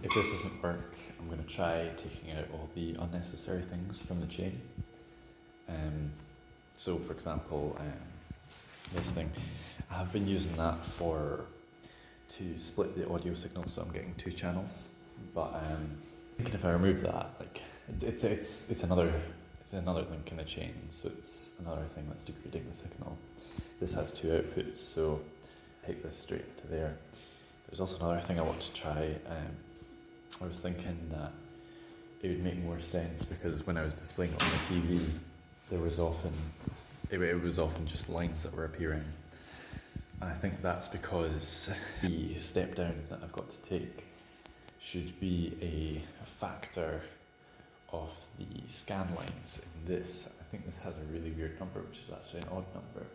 If this doesn't work, I'm going to try taking out all the unnecessary things from the chain. So for example, this thing, I have been using that to split the audio signal, so I'm getting 2 channels. But thinking if I remove that, like it's another link in the chain, so it's another thing that's degrading the signal. This has 2 outputs, so take this straight to there. There's also another thing I want to try. I was thinking that it would make more sense because when I was displaying it on the TV, it was often just lines that were appearing, and I think that's because the step down that I've got to take should be a factor of the scan lines in this. I think this has a really weird number, which is actually an odd number.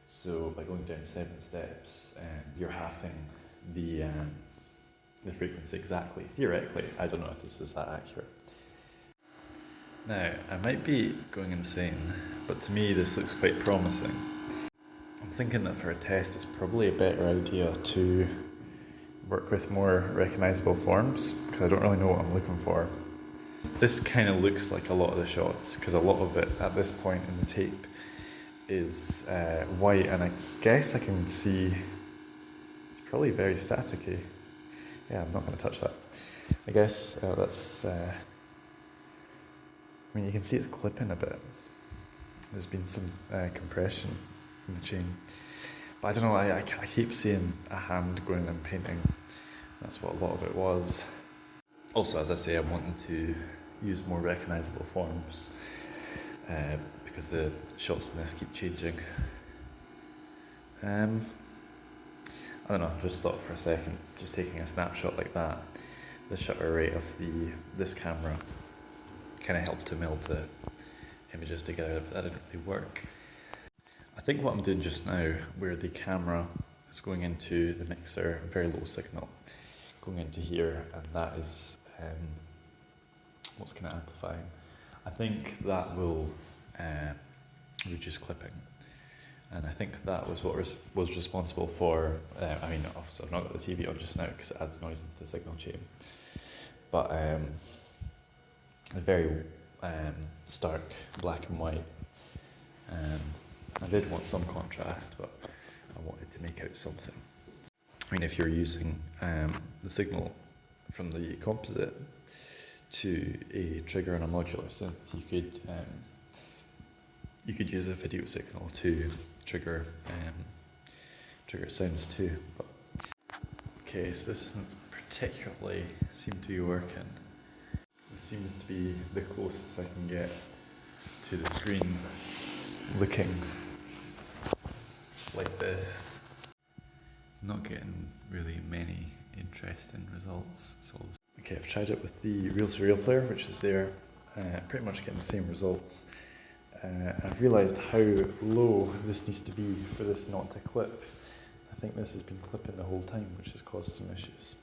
So by going down 7 steps, you're halving the frequency exactly. Theoretically, I don't know if this is that accurate. Now, I might be going insane, but to me this looks quite promising. I'm thinking that for a test it's probably a better idea to work with more recognisable forms, because I don't really know what I'm looking for. This kind of looks like a lot of the shots, because a lot of it at this point in the tape is white, and I guess I can see it's probably very staticky. Yeah, I'm not going to touch that. I guess that's... I mean, you can see it's clipping a bit. There's been some compression in the chain. But I don't know, I keep seeing a hand going and painting. That's what a lot of it was. Also, as I say, I'm wanting to use more recognisable forms because the shots in this keep changing. I don't know, just thought for a second, just taking a snapshot like that, the shutter rate of this camera kind of helped to meld the images together, but that didn't really work. I think what I'm doing just now, where the camera is going into the mixer, very low signal, going into here, and that is what's kind of amplifying. I think that will reduce clipping. And I think that was what was responsible for, I mean, obviously I've not got the TV on just now because it adds noise into the signal chain. But a very stark black and white. I did want some contrast, but I wanted to make out something. I mean, if you're using the signal from the composite to a trigger and a modular synth, you could use a video signal to trigger sounds too. But okay, so this doesn't particularly seem to be working. This seems to be the closest I can get to the screen looking like this. Not getting really many interesting results. Okay, I've tried it with the reel-to-reel player, which is there, pretty much getting the same results. I've realised how low this needs to be for this not to clip. I think this has been clipping the whole time, which has caused some issues.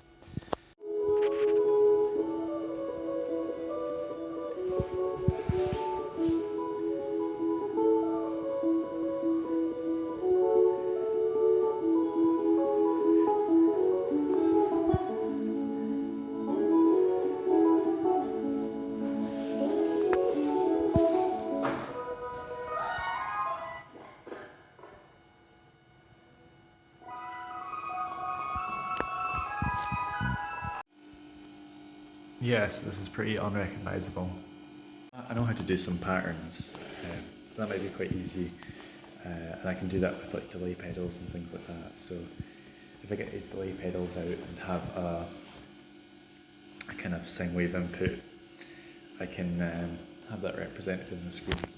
Yes, this is pretty unrecognisable. I know how to do some patterns, that might be quite easy, and I can do that with like delay pedals and things like that. So if I get these delay pedals out and have a kind of sine wave input, I can have that represented in the screen.